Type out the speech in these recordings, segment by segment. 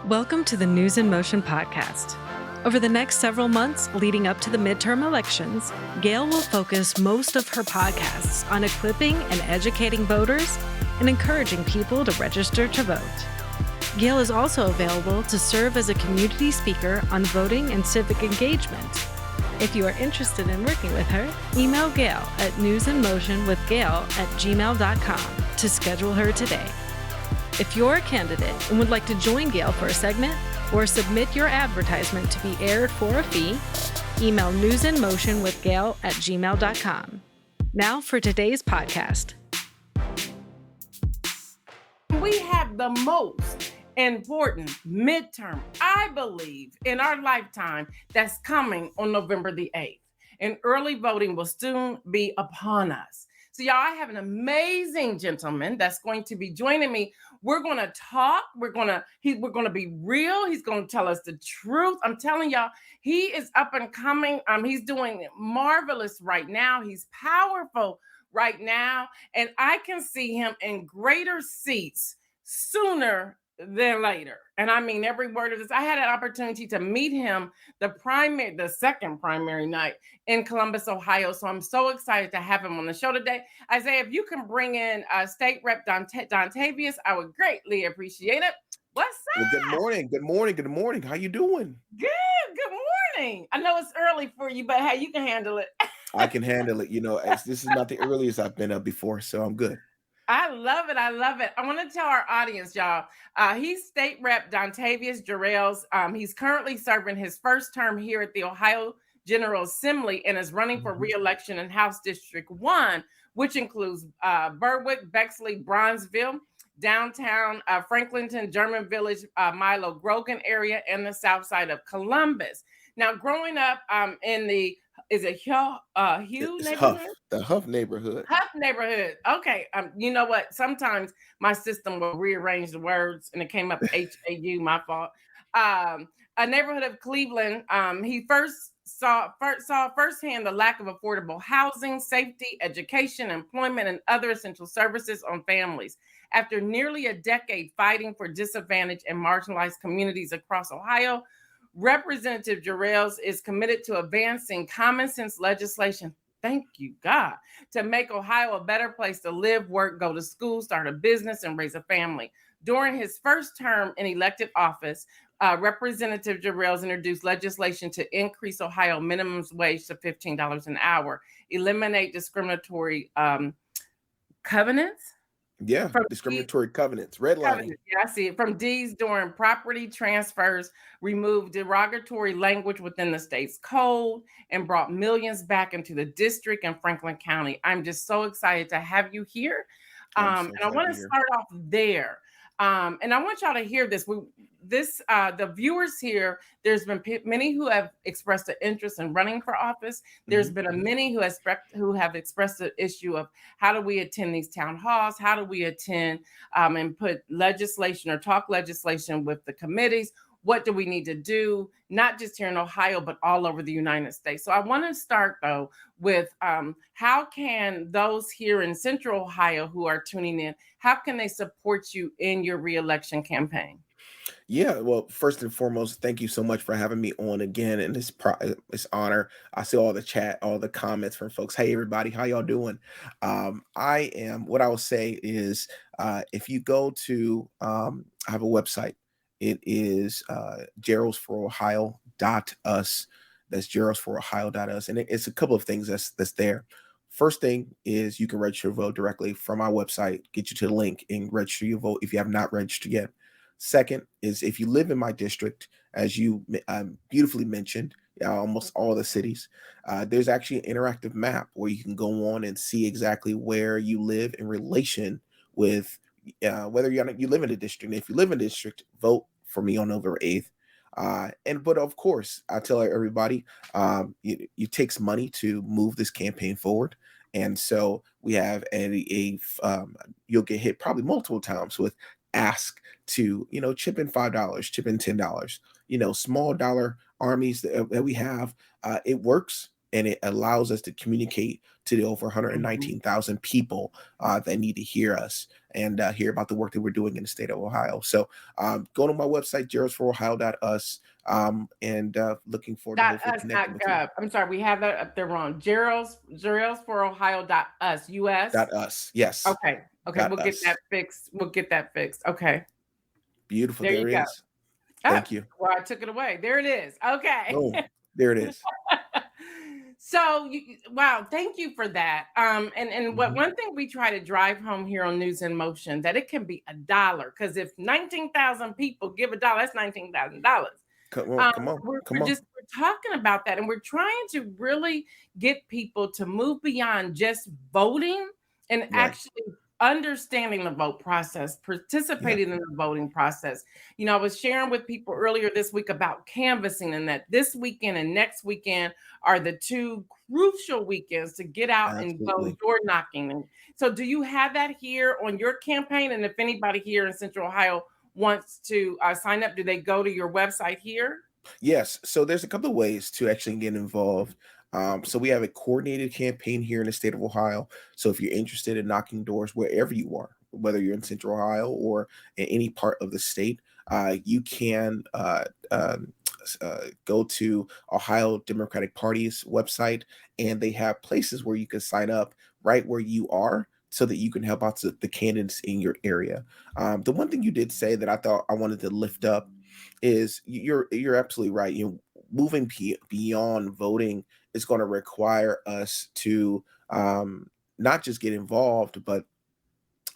Welcome to the News in Motion podcast. Over the next several months leading up to the midterm elections, Gail will focus most of her podcasts on equipping and educating voters and encouraging people to register to vote. Gail is also available to serve as a community speaker on voting and civic engagement. If you are interested in working with her, email Gail at newsinmotionwithgail@gmail.com to schedule her today. If you're a candidate and would like to join Gail for a segment or submit your advertisement to be aired for a fee, email newsinmotionwithgail@gmail.com. Now for today's podcast. We have the most important midterm, I believe, in our lifetime that's coming on November the 8th. And early voting will soon be upon us. So y'all, I have an amazing gentleman that's going to be joining me. We're going to talk. We're going to be real. He's going to tell us the truth. I'm telling y'all, he is up and coming. He's doing marvelous right now. He's powerful right now. And I can see him in greater seats sooner than later. And I mean every word of this. I had an opportunity to meet him the second primary night in Columbus, Ohio. So I'm so excited to have him on the show today. Isaiah, if you can bring in State Rep Dontavius, I would greatly appreciate it. What's up? Well, good morning. How you doing? Good morning. I know it's early for you, but hey, you can handle it. I can handle it. This is not the earliest I've been up before, so I'm good. I love it. I want to tell our audience, y'all, he's State Rep Dontavius Jarrells. He's currently serving his first term here at the Ohio General Assembly and is running for re-election in House District 1, which includes Berwick, Bexley, Bronzeville, downtown Franklinton, German Village, Milo-Grogan area, and the south side of Columbus. Now, growing up in the Hugh neighborhood? The Huff neighborhood. Huff neighborhood. Okay. You know what? Sometimes my system will rearrange the words and it came up HAU, my fault. A neighborhood of Cleveland. He saw firsthand the lack of affordable housing, safety, education, employment, and other essential services on families. After nearly a decade fighting for disadvantaged and marginalized communities across Ohio, Representative Jarrells is committed to advancing common sense legislation, thank you, God, to make Ohio a better place to live, work, go to school, start a business, and raise a family. During his first term in elected office, Representative Jarrells introduced legislation to increase Ohio minimum wage to $15 an hour, eliminate discriminatory covenants. Yeah, discriminatory covenants, redlining. Yeah, I see it. From deeds during property transfers, removed derogatory language within the state's code, and brought millions back into the district and Franklin County. I'm just so excited to have you here. And I want to start off there. And I want y'all to hear this. The viewers here, there's been many who have expressed an interest in running for office. There's been many who have expressed the issue of how do we attend these town halls? How do we attend and put legislation or talk legislation with the committees? What do we need to do, not just here in Ohio, but all over the United States? So I want to start, though, with how can those here in Central Ohio who are tuning in, how can they support you in your reelection campaign? Yeah, well, first and foremost, thank you so much for having me on again in this honor. I see all the chat, all the comments from folks. Hey, everybody, how y'all doing? What I will say is if you go to, I have a website. It is jarrellsforohio.us. That's jarrellsforohio.us. And it's a couple of things that's there. First thing is you can register your vote directly from our website, get you to the link and register your vote if you have not registered yet. Second is if you live in my district, as you beautifully mentioned, almost all the cities, there's actually an interactive map where you can go on and see exactly where you live in relation with whether you live in a district. And if you live in a district, vote for me on November 8th. But of course, I tell everybody, it takes money to move this campaign forward. And so we have you'll get hit probably multiple times with ask to, chip in $5, chip in $10, small dollar armies that we have. It works. and it allows us to communicate to the over Mhm. 119,000 people that need to hear us and hear about the work that we're doing in the state of Ohio. So go to my website, jarrellsforohio.us, and looking forward to Dot hopefully us, connecting not with you. gov. I'm sorry, we have that up there wrong. Jarrells for Ohio dot us, US. Dot us. Yes. Okay. Okay, Dot we'll get that us. fixed. We'll get that fixed. Okay. Beautiful. There you There it go. is. Oh, Thank you. well, I took it away. There it is. Okay. Boom. There it is. So, wow, thank you for that. And what Mhm. one thing we try to drive home here on News in Motion, that it can be a dollar, because if 19,000 people give a dollar, that's $19,000. Come on. Come on. Come on. We're talking about that, and we're trying to really get people to move beyond just voting and Right. actually understanding the vote process, Yeah. participating in the voting process. I was sharing with people earlier this week about canvassing, and that this weekend and next weekend are the two crucial weekends to get out and go Absolutely. door knocking. And so, do you have that here on your campaign? And if anybody here in Central Ohio wants to sign up, do they go to your website here? Yes. So there's a couple of ways to actually get involved. So we have a coordinated campaign here in the state of Ohio. So if you're interested in knocking doors wherever you are, whether you're in Central Ohio or in any part of the state, you can go to Ohio Democratic Party's website, and they have places where you can sign up right where you are, so that you can help out the candidates in your area. The one thing you did say that I thought I wanted to lift up is you're absolutely right. Moving beyond voting is going to require us to not just get involved, but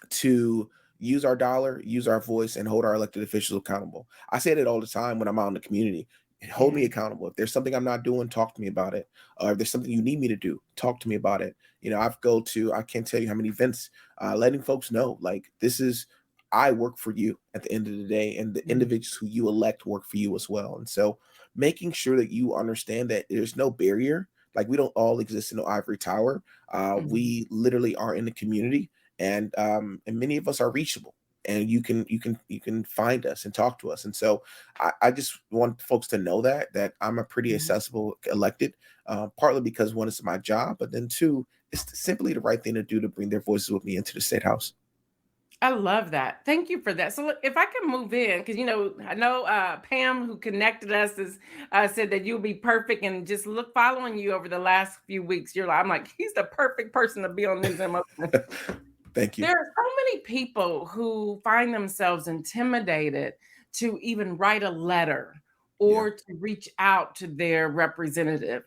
to use our dollar, use our voice, and hold our elected officials accountable. I say that all the time when I'm out in the community. Hold Yeah. me accountable. If there's something I'm not doing, talk to me about it. Or if there's something you need me to do, talk to me about it. I can't tell you how many events, letting folks know, like, this is, I work for you at the end of the day, and the Mhm. individuals who you elect work for you as well. And so making sure that you understand that there's no barrier. Like, we don't all exist in the ivory tower. Mhm. We literally are in the community, and many of us are reachable, and you can find us and talk to us. And so I just want folks to know that I'm a pretty Mhm. accessible elected, partly because, one, it's my job, but then two, it's simply the right thing to do to bring their voices with me into the state house. I love that. Thank you for that. So, look, if I can move in, because I know Pam, who connected us, is said that you'll be perfect, and just look following you over the last few weeks. I'm like, he's the perfect person to be on News and Motion. Thank you. There are so many people who find themselves intimidated to even write a letter Yeah. or to reach out to their representative.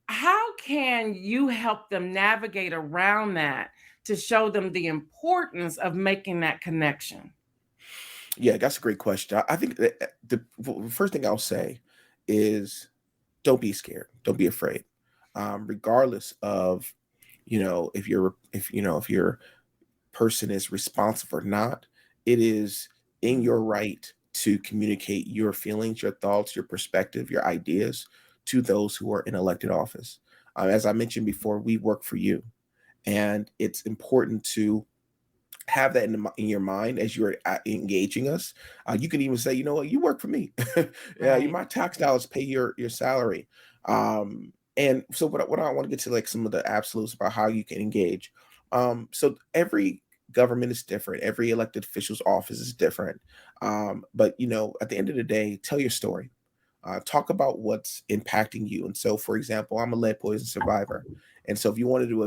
How can you help them navigate around that to show them the importance of making that connection? Yeah, that's a great question. I think that the first thing I'll say is, don't be scared. Don't be afraid. Regardless of, if your person is responsive or not, it is in Mhm. your right to communicate your feelings, your thoughts, your perspective, your ideas to those who are in elected office. As I mentioned before, we work for you, and it's important to have that in your mind as you're engaging us. You can even say, you know what, you work for me. Yeah, Right. my tax dollars pay your salary. And so what I want to get to, like, some of the absolutes about how you can engage. So every government is different. Every elected official's office is different. But at the end of the day, tell your story. Talk about what's impacting you. And so, for example, I'm a lead poison survivor. And so if you wanted to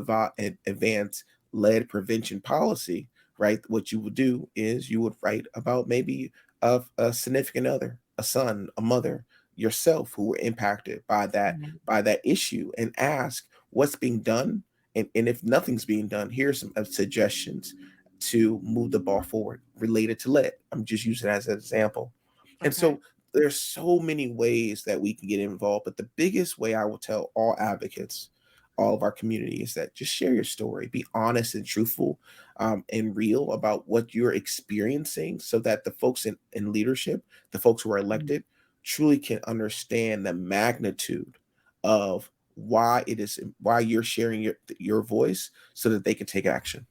advance lead prevention policy, right, what you would do is you would write about maybe a significant other, a son, a mother, yourself, who were impacted Mhm. by that issue, and ask what's being done. And if nothing's being done, here's some suggestions to move the ball forward related to lead. I'm just using it as an example. And Okay. so there's so many ways that we can get involved, but the biggest way I will tell all advocates, all of our community, is that just share your story, be honest and truthful, and real about what you're experiencing, so that the folks in leadership, the folks who are Mhm. elected, truly can understand the magnitude of why you're sharing your voice, so that they can take action.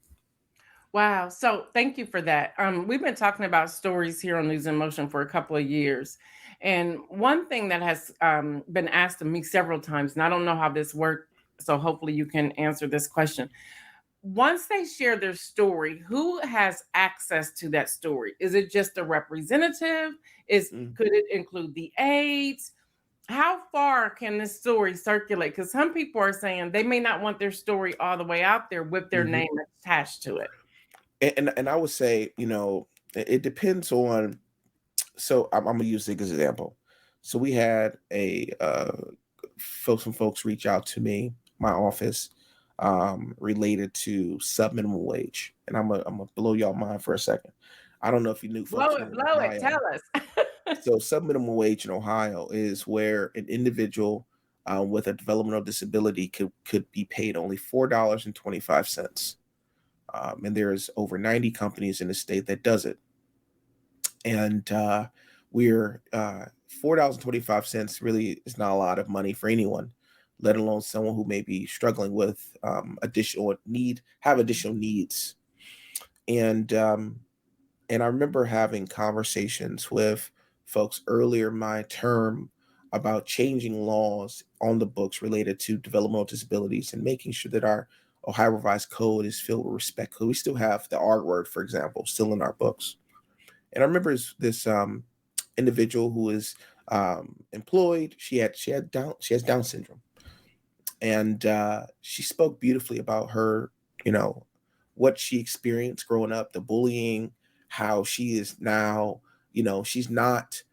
Wow. So thank you for that. We've been talking about stories here on News in Motion for a couple of years. And one thing that has been asked of me several times, and I don't know how this worked, so hopefully you can answer this question. Once they share their story, who has access to that story? Is it just a representative? Could it include the aides? How far can this story circulate? Because some people are saying they may not want their story all the way out there with their name attached to it. And I would say, it depends on. So I'm gonna use the example. So we had some folks reach out to me, my office, related to sub minimum wage, and I'm gonna blow y'all mind for a second. I don't know if you knew, Blow folks, it, in blow it. Ohio. Tell us. So sub minimum wage in Ohio is where an individual with a developmental disability could be paid only $4.25. And there's over 90 companies in the state that does it. And we're $4.25 really is not a lot of money for anyone, let alone someone who may be struggling with additional needs. And I remember having conversations with folks earlier in my term about changing laws on the books related to developmental disabilities and making sure that our Ohio Revised Code is filled with respect. Because we still have the R word, for example, still in our books. And I remember this individual who is employed. She has Down syndrome, and she spoke beautifully about her, what she experienced growing up, the bullying, how she is now, she's not.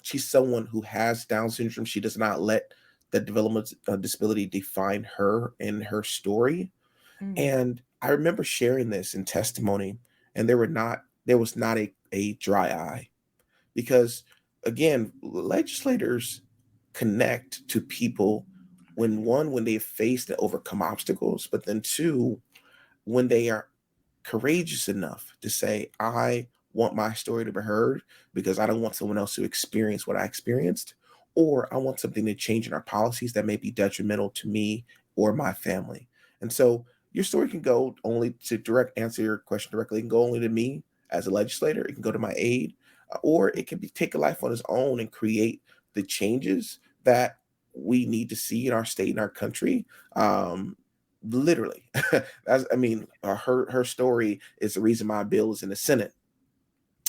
She's someone who has Down syndrome. She does not let the development disability define her and her story. And I remember sharing this in testimony, and there was not a dry eye, because again, legislators connect to people when they face and overcome obstacles, but then two, when they are courageous enough to say, I want my story to be heard because I don't want someone else to experience what I experienced, or I want something to change in our policies that may be detrimental to me or my family. And so your story can go only to direct answer your question directly. It can go only to me as a legislator. It can go to my aide, or it can take a life on its own and create the changes that we need to see in our state and our country. Literally, her story is the reason my bill is in the Senate,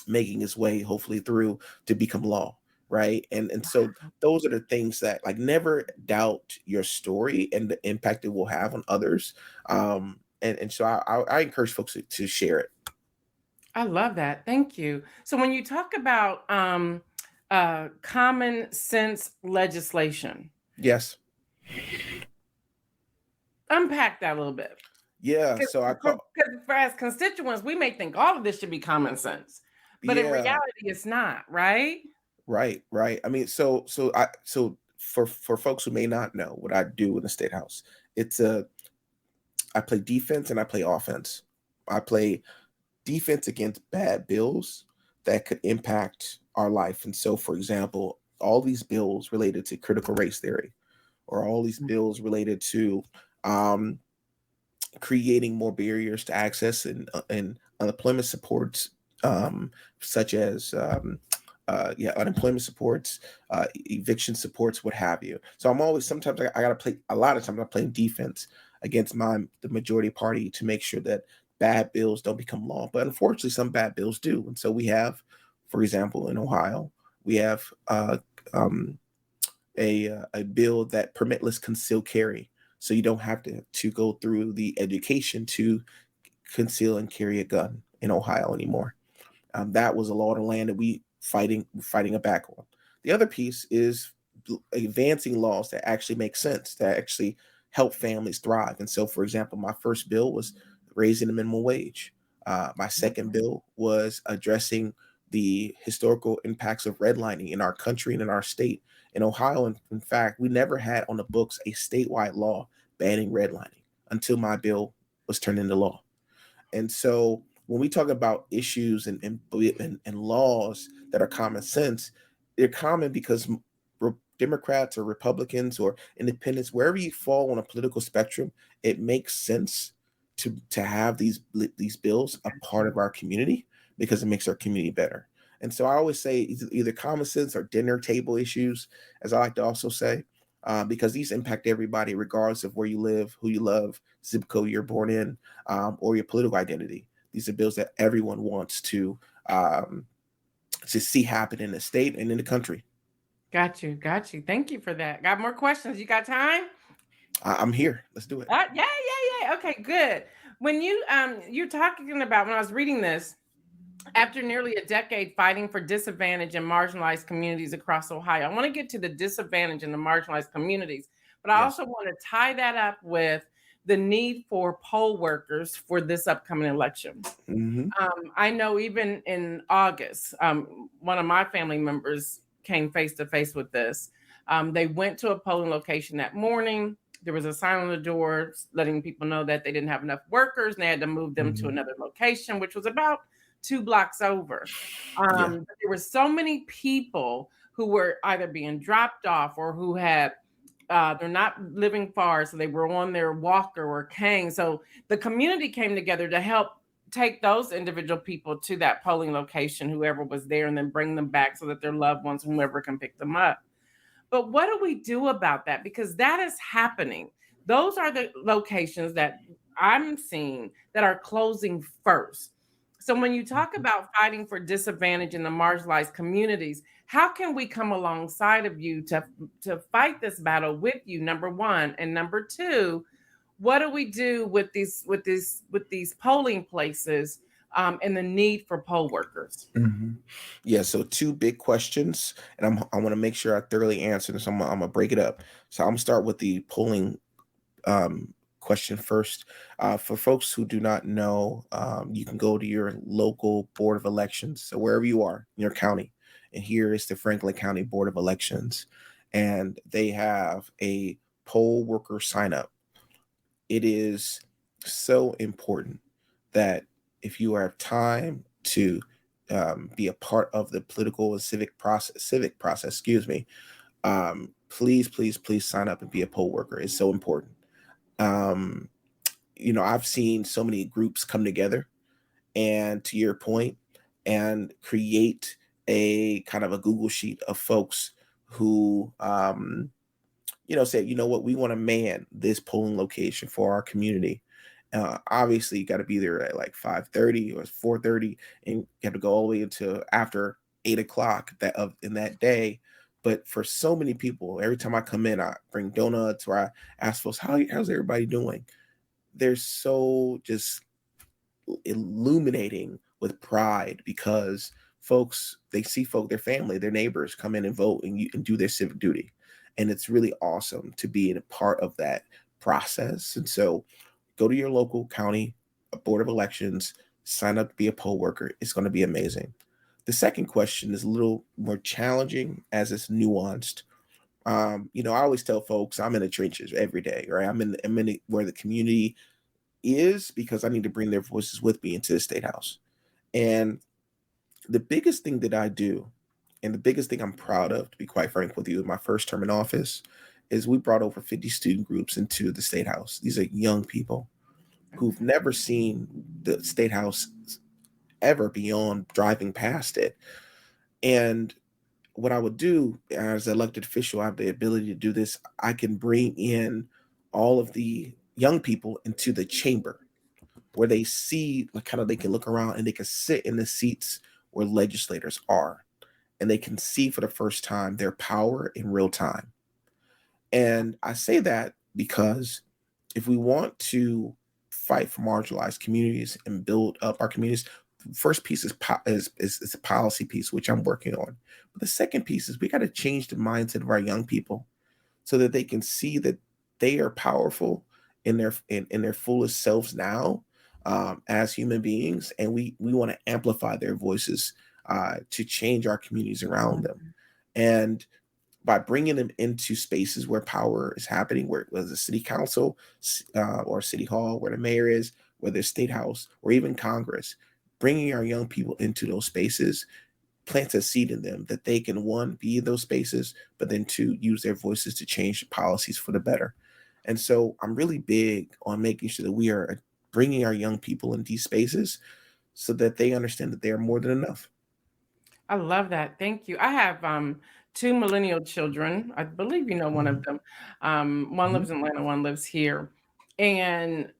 making its way hopefully through to become law. Right. And so those are the things that, like, never doubt your story and the impact it will have on others. And so I encourage folks to share it. I love that. Thank you. So when you talk about common sense legislation, Yes. unpack that a little bit. Yeah. So Because as constituents, we may think all of this should be common sense, but in reality, it's not, right? Right. I mean, so for folks who may not know what I do in the State House, I play defense and I play offense. I play defense against bad bills that could impact our life. And so, for example, all these bills related to critical race theory, or all these bills related to creating more barriers to access and unemployment supports, such as unemployment supports, eviction supports, what have you. So sometimes I gotta play, a lot of times I'm playing defense against the majority party to make sure that bad bills don't become law. But unfortunately, some bad bills do. And so we have, for example, in Ohio, we have a bill that permitless concealed carry. So you don't have to go through the education to conceal and carry a gun in Ohio anymore. That was a law of the land that we fighting a back on. The other piece is advancing laws that actually make sense, that actually help families thrive. And so, for example, my first bill was raising the minimum wage. My second bill was addressing the historical impacts of redlining in our country and in our state. In Ohio, in fact, we never had on the books a statewide law banning redlining until my bill was turned into law. And so when we talk about issues and laws that are common sense, they're common because Democrats or Republicans or independents, wherever you fall on a political spectrum, it makes sense to have these bills a part of our community, because it makes our community better. And so I always say it's either common sense or dinner table issues, as I like to also say, because these impact everybody, regardless of where you live, who you love, zip code you're born in, or your political identity. These are bills that everyone wants um, to see happen in the state and in the country. Got you. Got you. Thank you for that. Got more questions? You got time? I'm here. Let's do it. Yeah. Okay, good. When you're talking about, when I was reading this, after nearly a decade fighting for disadvantaged and marginalized communities across Ohio, I want to get to the disadvantaged and the marginalized communities, but I Yes. also want to tie that up with the need for poll workers for this upcoming election. Hmm. I know even in August, one of my family members came face to face with this. They went to a polling location that morning. There was a sign on the door letting people know that they didn't have enough workers and they had to move them to Hmm. another location, which was about 2 blocks over. Yeah. There were so many people who were either being dropped off or who had they're not living far, so they were on their walker or cane. So the community came together to help take those individual people to that polling location, whoever was there, and then bring them back so that their loved ones, whomever, can pick them up. But what do we do about that? Because that is happening. Those are the locations that I'm seeing that are closing first. So when you talk about fighting for disadvantaged and the marginalized communities, how can we come alongside of you to fight this battle with you? Number one, and number two, what do we do with these polling places and the need for poll workers? Hmm. Yeah. So two big questions, and I want to make sure I thoroughly answer this. I'm gonna break it up. So I'm gonna start with the polling question first. For folks who do not know, you can go to your local board of elections. So wherever you are in your county, and here is the Franklin County Board of Elections, and they have a poll worker sign up. It is so important that if you have time to be a part of the political and civic process, excuse me, please, please, please sign up and be a poll worker. It's so important. Um, I've seen so many groups come together and, to your point, and create a kind of a Google sheet of folks who, said, you know what, we want to man this polling location for our community. Obviously, you got to be there at like 5:30 or 4:30, and you have to go all the way until after 8 o'clock in that day. But for so many people, every time I come in, I bring donuts or I ask folks, how's everybody doing? They're so just illuminating with pride because folks, they see their family, their neighbors come in and vote and do their civic duty. And it's really awesome to be a part of that process. And so go to your local county board of elections, sign up to be a poll worker. It's going to be amazing. The second question is a little more challenging as it's nuanced. I always tell folks I'm in the trenches every day, right? Where the community is, because I need to bring their voices with me into the state house. And the biggest thing that I do, and the biggest thing I'm proud of, to be quite frank with you, in my first term in office, is we brought over 50 student groups into the state house. These are young people who've never seen the state house ever beyond driving past it. And what I would do as an elected official, I have the ability to do this. I can bring in all of the young people into the chamber where they see, like, kind of, they can look around and they can sit in the seats where legislators are, and they can see for the first time their power in real time. And I say that because if we want to fight for marginalized communities and build up our communities, first piece is a policy piece, which I'm working on. But the second piece is we got to change the mindset of our young people so that they can see that they are powerful in their fullest selves now, as human beings, and we want to amplify their voices to change our communities around them. And by bringing them into spaces where power is happening, where whether the city council or city hall, where the mayor is, whether it's state house or even Congress, bringing our young people into those spaces plants a seed in them that they can, one, be in those spaces, but then two, use their voices to change policies for the better. And so I'm really big on making sure that we are bringing our young people in these spaces so that they understand that they are more than enough. I love that. Thank you. I have two millennial children. I believe you know one of Mhm. them. One Mhm. lives in Atlanta, one lives here. And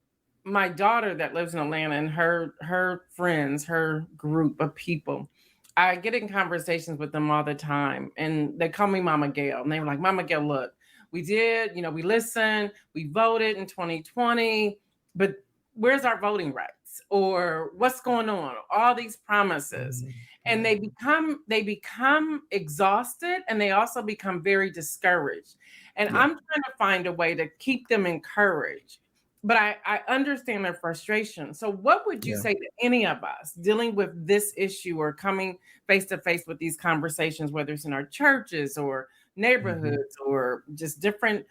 my daughter that lives in Atlanta and her friends, her group of people, I get in conversations with them all the time. And they call me Mama Gail. And they were like, Mama Gail, look, we did, we listened, we voted in 2020, but where's our voting rights? Or what's going on? All these promises, and they become exhausted, and they also become very discouraged, and Yeah. I'm trying to find a way to keep them encouraged, but I understand their frustration. So what would you Yeah. say to any of us dealing with this issue or coming face to face with these conversations, whether it's in our churches or Mhm. neighborhoods or just different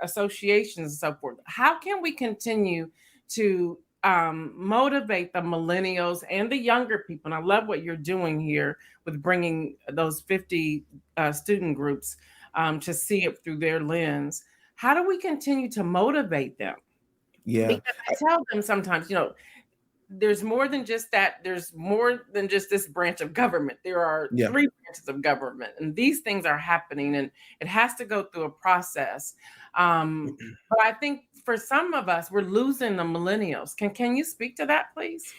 associations and so forth? How can we continue to motivate the millennials and the younger people? And I love what you're doing here with bringing those 50 student groups to see it through their lens. How do we continue to motivate them? Yeah. Because I, I tell them sometimes, there's more than just that. There's more than just this branch of government. There are yeah. three branches of government, and these things are happening, and it has to go through a process. But I think for some of us, we're losing the millennials. Can you speak to that, please?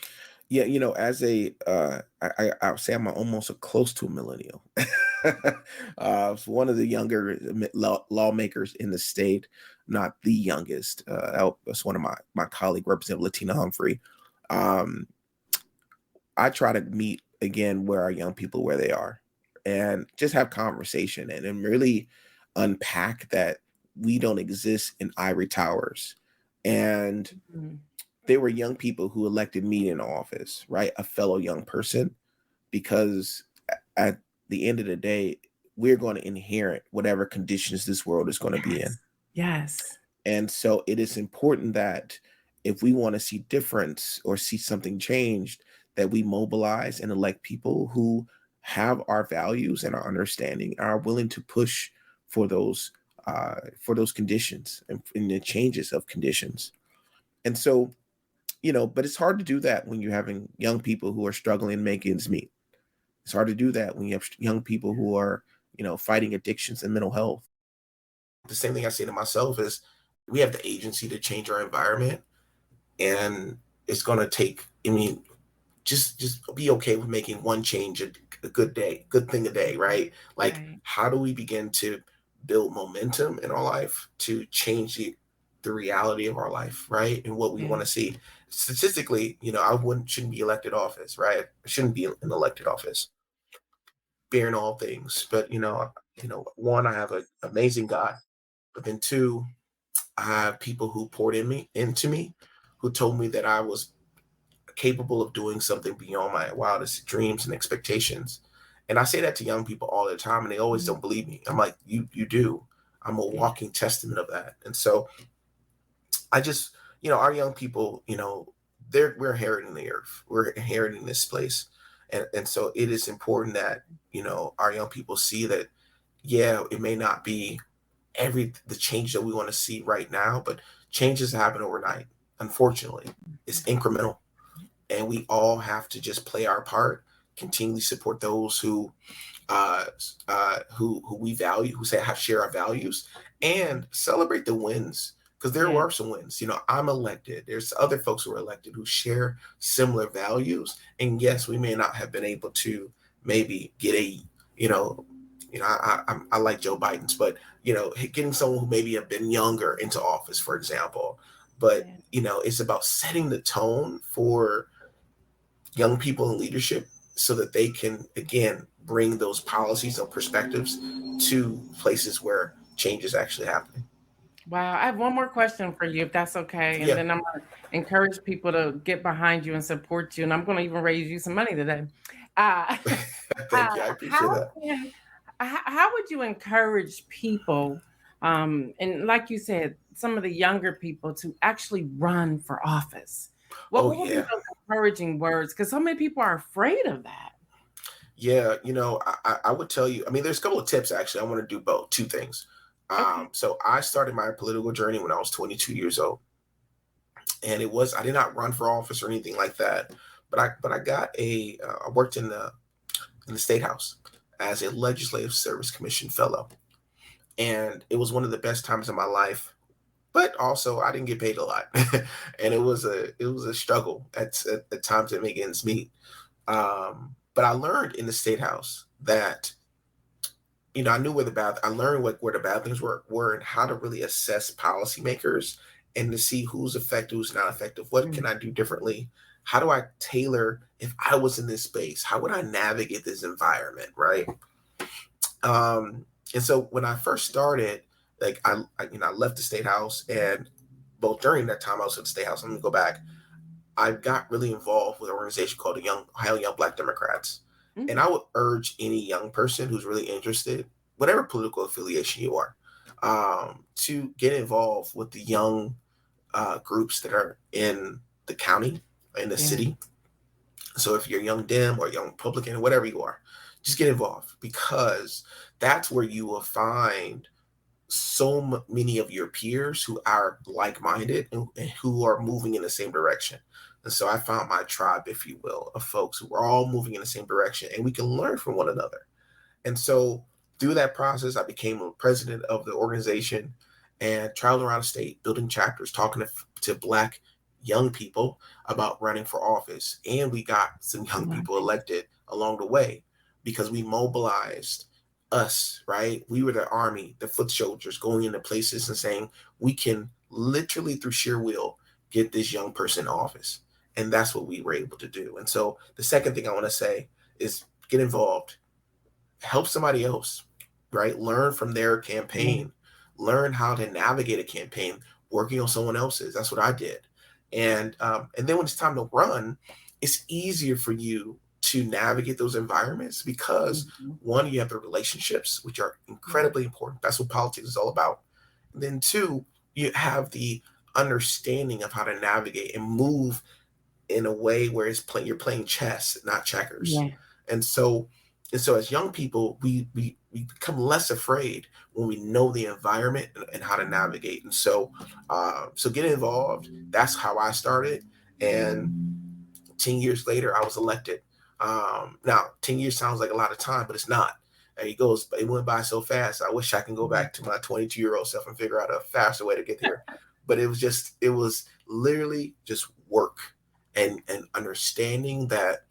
Yeah, as a I would say I'm almost a close to a millennial. So one of the younger lawmakers in the state, not the youngest. That's one of my colleague, Representative Latina Humphrey. Um, I try to meet again where our young people where they are, and just have conversation and really unpack that we don't exist in ivory towers, and Mhm. they were young people who elected me in office, right? A fellow young person, because at the end of the day, we're going to inherit whatever conditions this world is going to be in. Yes. Yes. And so it is important that if we want to see difference or see something changed, that we mobilize and elect people who have our values and our understanding and are willing to push for those conditions and the changes of conditions. And so but it's hard to do that when you're having young people who are struggling to make ends meet. It's hard to do that when you have young people who are, fighting addictions and mental health. The same thing I say to myself is we have the agency to change our environment, and it's going to take, just be okay with making one change a good thing a day, right? Like, Right. how do we begin to build momentum in our life to change the reality of our life, right? And what we Yeah. want to see. Statistically, I shouldn't be elected office, right? I shouldn't be in elected office, bearing all things. But one, I have an amazing God, but then two, I have people who poured into me, who told me that I was capable of doing something beyond my wildest dreams and expectations. And I say that to young people all the time, and they always Mhm. don't believe me. I'm like, you do. I'm a Yeah. walking testament of that. And so I just, our young people, we're inheriting the earth. We're inheriting this place. And so it is important that, our young people see that, yeah, it may not be the change that we want to see right now, but changes happen overnight. Unfortunately, it's incremental, and we all have to just play our part, continually support those uh, who we value, who say have share our values, and celebrate the wins. Because there Yeah. were some wins. I'm elected. There's other folks who are elected who share similar values, and yes, we may not have been able to maybe get you know, I like Joe Biden's, but getting someone who maybe have been younger into office, for example. But Yeah. it's about setting the tone for young people in leadership so that they can again bring those policies and perspectives to places where change is actually happening. Wow. I have one more question for you, if that's okay. And Yeah. then I'm going to encourage people to get behind you and support you. And I'm going to even raise you some money today. Uh, Thank you, I appreciate how that. can how would you encourage people, and like you said, some of the younger people to actually run for office? What Oh what would be yeah. those encouraging words? Because so many people are afraid of that. Yeah, I would tell you, I mean, there's a couple of tips actually. I want to do both, two things. Okay. So I started my political journey when I was 22 years old, and I did not run for office or anything like that, but I got I worked in the in the State House as a Legislative Service Commission fellow. And it was one of the best times of my life, but also I didn't get paid a lot. And it was a struggle at times to make ends meet. But I learned in the State House that, I knew I learned where the bad things were and how to really assess policymakers and to see who's effective, who's not effective. What can I do differently? How do I tailor, if I was in this space, how would I navigate this environment, right? And so when I first started, like I left the State House, and both during that time I was at the State House, I'm gonna go back, I got really involved with an organization called the Ohio Young Black Democrats. Mm-hmm. And I would urge any young person who's really interested, whatever political affiliation you are, to get involved with the young groups that are in the county, in the city. So if you're a young Dem or a young Republican, whatever you are, just get involved, because that's where you will find so many of your peers who are like-minded and who are moving in the same direction. And so I found my tribe, if you will, of folks who are all moving in the same direction, and we can learn from one another. And so through that process, I became a president of the organization and traveled around the state, building chapters, talking to Black young people about running for office. And we got some young people elected along the way because we mobilized us, right? We were the army, the foot soldiers, going into places and saying, we can literally through sheer will get this young person in office. And that's what we were able to do. And so the second thing I want to say is get involved, help somebody else, right? Learn from their campaign, learn how to navigate a campaign, working on someone else's. That's what I did. And then when it's time to run, it's easier for you to navigate those environments because one, you have the relationships, which are incredibly important. That's what politics is all about. And then two, you have the understanding of how to navigate and move in a way where you're playing chess, not checkers. Yeah. And so as young people, we become less afraid when we know the environment and how to navigate. And so get involved. That's how I started. And 10 years later, I was elected. Now 10 years sounds like a lot of time, but it's not. And it went by so fast. I wish I can go back to my 22-year-old self and figure out a faster way to get there. But it was literally just work and understanding that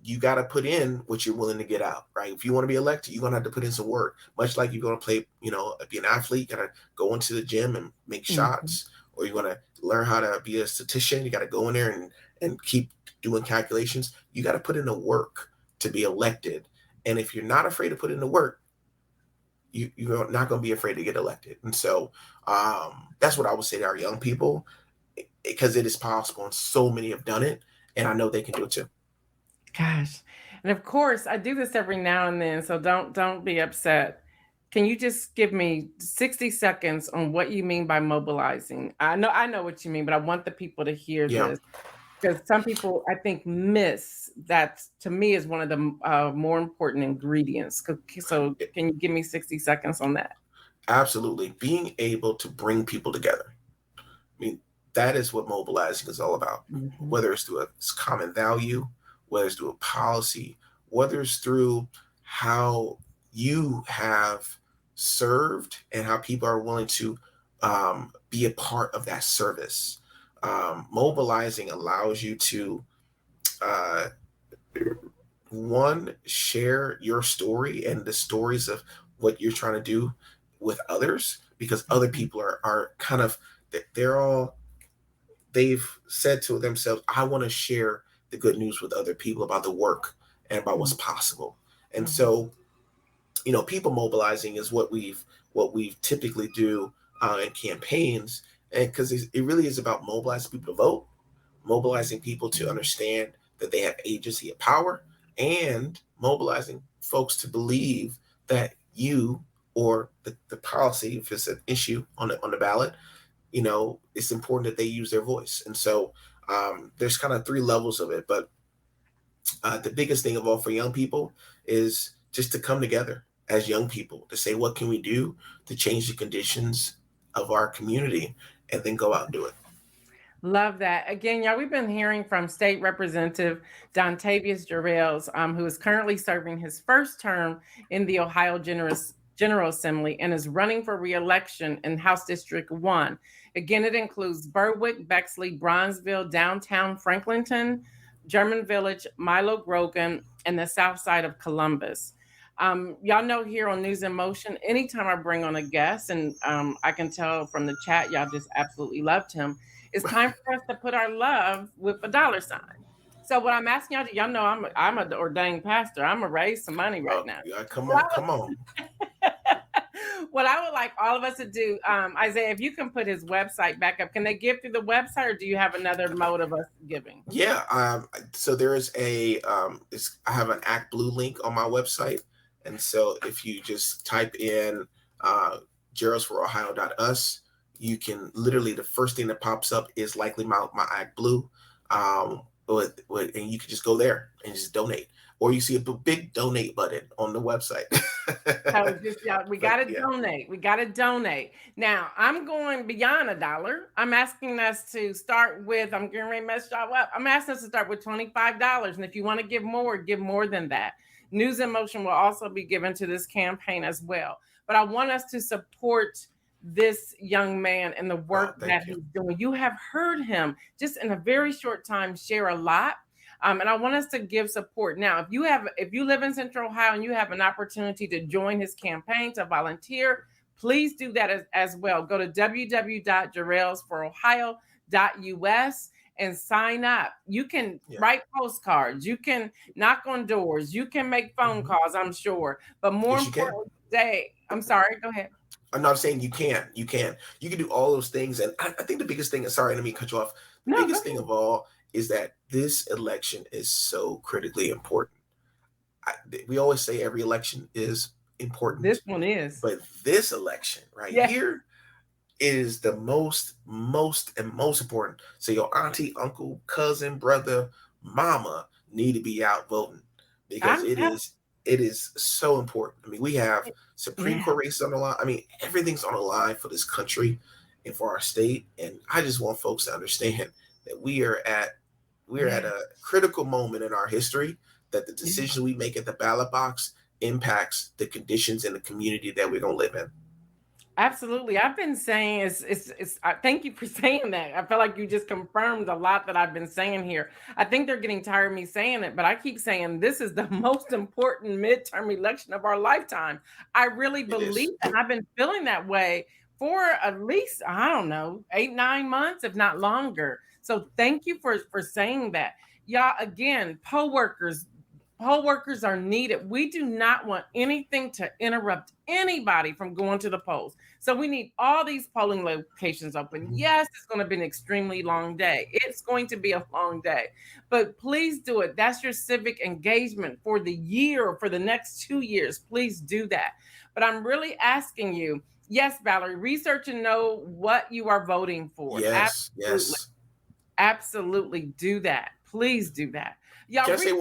you got to put in what you're willing to get out, right? If you want to be elected, you're going to have to put in some work, much like you're going to play, be an athlete, you got to go into the gym and make shots, or you're going to learn how to be a statistician. You got to go in there and keep doing calculations. You got to put in the work to be elected. And if you're not afraid to put in the work, you're not going to be afraid to get elected. And so that's what I would say to our young people, because it is possible and so many have done it, and I know they can do it too. Gosh. And of course, I do this every now and then, so don't be upset. Can you just give me 60 seconds on what you mean by mobilizing? I know what you mean, but I want the people to hear this, because some people, I think, miss that. To me, is one of the more important ingredients. So can you give me 60 seconds on that? Absolutely. Being able to bring people together. I mean, that is what mobilizing is all about, whether it's through a common value, whether it's through a policy, whether it's through how you have served and how people are willing to be a part of that service. Mobilizing allows you to, one, share your story and the stories of what you're trying to do with others, because other people are kind of, they've said to themselves, I want to share the good news with other people about the work and about what's possible. And so, people mobilizing is what we've typically do in campaigns, and because it really is about mobilizing people to vote, mobilizing people to understand that they have agency and power, and mobilizing folks to believe that you or the policy, if it's an issue on the ballot, it's important that they use their voice. And so there's kind of three levels of it, but the biggest thing of all for young people is just to come together as young people to say, what can we do to change the conditions of our community, and then go out and do it. Love that. Again, y'all, we've been hearing from State Representative Dontavius Jarrells, who is currently serving his first term in the Ohio General Assembly and is running for re-election in House District 1. Again, it includes Berwick, Bexley, Bronzeville, downtown Franklinton, German Village, Milo-Grogan, and the south side of Columbus. Y'all know here on News in Motion, anytime I bring on a guest, and I can tell from the chat, y'all just absolutely loved him. It's time for us to put our love with a dollar sign. So what I'm asking y'all know I'm an ordained pastor. I'm gonna raise some money right now. Yeah, come on. What I would like all of us to do, Isaiah, if you can put his website back up, can they give through the website, or do you have another mode of us giving? Yeah. So there is I have an Act Blue link on my website. And so if you just type in jarrellsforohio.us, you can literally, the first thing that pops up is likely my Act Blue. And you can just go there and just donate. Or you see a big donate button on the website. We got to donate. We got to donate. Now, I'm going beyond $1. I'm asking us to start with, I'm getting ready to mess y'all up. I'm asking us to start with $25. And if you want to give more than that. News in Motion will also be given to this campaign as well. But I want us to support this young man and the work that he's doing. You have heard him just in a very short time share a lot. And I want us to give support. Now, if you live in Central Ohio and you have an opportunity to join his campaign, to volunteer, please do that as well. Go to www.jarrellsforohio.us and sign up. You can write postcards. You can knock on doors. You can make phone calls, I'm sure. But more importantly today, I'm sorry, go ahead. I'm not saying you can't. You can do all those things. And I think the biggest thing, sorry, let me cut you off. The biggest thing of all is that this election is so critically important. We always say every election is important. This one is. But this election here is the most important. So your auntie, uncle, cousin, brother, mama need to be out voting, because it is so important. I mean, we have Supreme Court races on the line. I mean, everything's on the line for this country and for our state. And I just want folks to understand that we are at a critical moment in our history, that the decisions we make at the ballot box impacts the conditions in the community that we're going to live in. Absolutely. I've been saying thank you for saying that. I feel like you just confirmed a lot that I've been saying here. I think they're getting tired of me saying it, but I keep saying this is the most important midterm election of our lifetime. I really believe that. I've been feeling that way for at least, 8-9 months, if not longer. So thank you for saying that. Y'all, again, poll workers are needed. We do not want anything to interrupt anybody from going to the polls. So we need all these polling locations open. Yes, it's going to be an extremely long day. It's going to be a long day, but please do it. That's your civic engagement for the year or for the next 2 years. Please do that. But I'm really asking you, yes, Valerie, research and know what you are voting for. Yes. Absolutely do that. Please do that. Y'all, go ahead.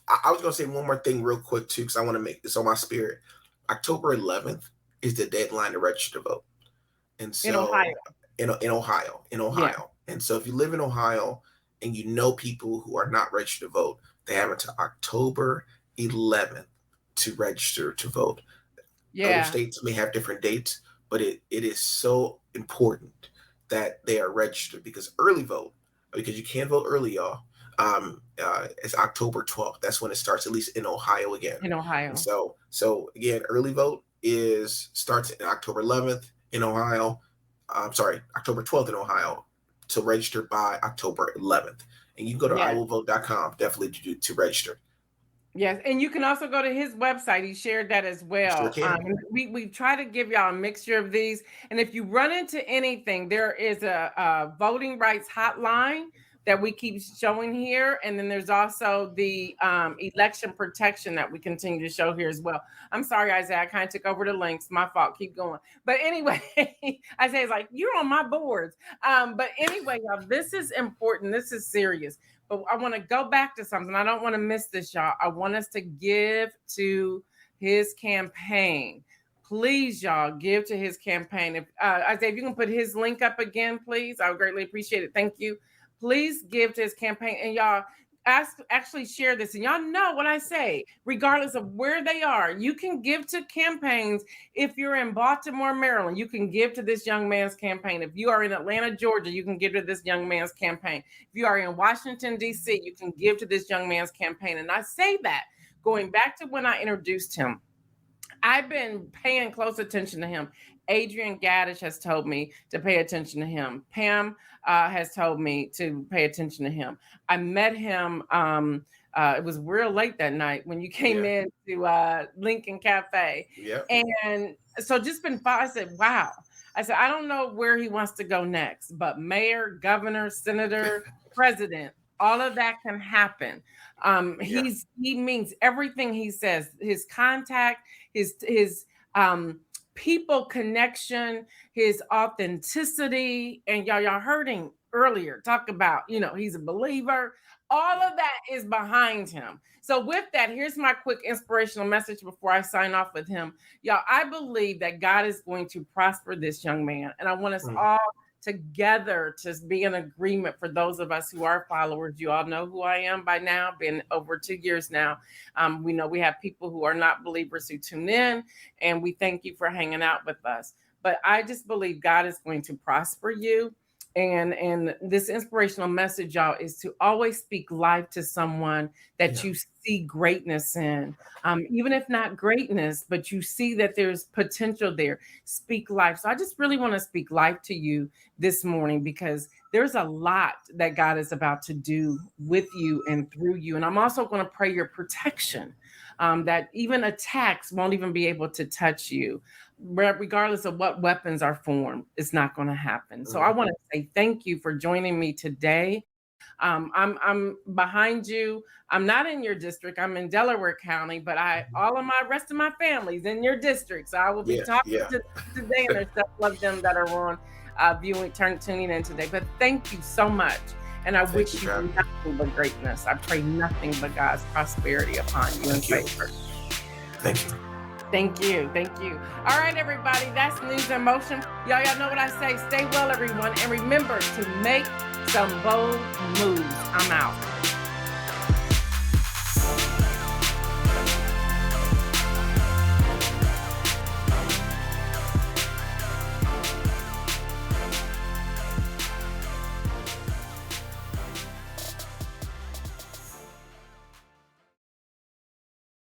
I was going to say one more thing real quick, too, because I want to make this on my spirit. October 11th is the deadline to register to vote. And so, in Ohio. Yeah. And so if you live in Ohio and you know people who are not registered to vote, they have until October 11th to register to vote. Other states may have different dates, but it is so important that they are registered, because you can't vote early, y'all. It's October 12th. That's when it starts, at least in Ohio again. In Ohio. And so again, early vote starts in October 11th in Ohio. October 12th in Ohio, to register by October 11th. And you can go to iwillvote.com definitely to register. Yes, and you can also go to his website. He shared that as well. Sure we try to give y'all a mixture of these. And if you run into anything, there is a voting rights hotline that we keep showing here. And then there's also the election protection that we continue to show here as well. I'm sorry, Isaiah, I kind of took over the links. My fault. Keep going. But anyway, Isaiah's like, you're on my boards. But anyway, y'all, this is important. This is serious. But I want to go back to something. I don't want to miss this, y'all. I want us to give to his campaign. Please, y'all, give to his campaign. If Isaiah, if you can put his link up again, please, I would greatly appreciate it. Thank you. Please give to his campaign. And y'all, actually share this, and y'all know what I say, regardless of where they are. You can give to campaigns. If you're in Baltimore, Maryland, you can give to this young man's campaign. If you are in Atlanta, Georgia, you can give to this young man's campaign. If you are in Washington, D.C., you can give to this young man's campaign. And I say that going back to when I introduced him, I've been paying close attention to him. Adrian Gaddish has told me to pay attention to him. Pam has told me to pay attention to him. I met him. It was real late that night when you came in to Lincoln Cafe. Yep. And so just been fun. I said, wow. I said, I don't know where he wants to go next, but mayor, governor, senator, president, all of that can happen. He means everything he says. His contact, his people connection, his authenticity, and y'all heard him earlier talk about, he's a believer. All of that is behind him. So with that, here's my quick inspirational message before I sign off with him. Y'all, I believe that God is going to prosper this young man, and I want us all together to be in agreement. For those of us who are followers, you all know who I am by now, been over 2 years now. We know we have people who are not believers who tune in, and we thank you for hanging out with us. But I just believe God is going to prosper you. And this inspirational message, y'all, is to always speak life to someone that you see greatness in. Even if not greatness, but you see that there's potential there. Speak life. So I just really want to speak life to you this morning, because there's a lot that God is about to do with you and through you. And I'm also going to pray your protection, that even attacks won't even be able to touch you. Regardless of what weapons are formed, it's not going to happen. So I want to say thank you for joining me today. I'm behind you. I'm not in your district. I'm in Delaware County, but all of my rest of my family's in your district. So I will be talking to today, and there's several of them that are on tuning in today. But thank you so much. And I wish you nothing but greatness. I pray nothing but God's prosperity upon you and favor. Thank you. Thank you. Thank you. All right, everybody. That's News in Motion. Y'all know what I say. Stay well, everyone. And remember to make some bold moves. I'm out.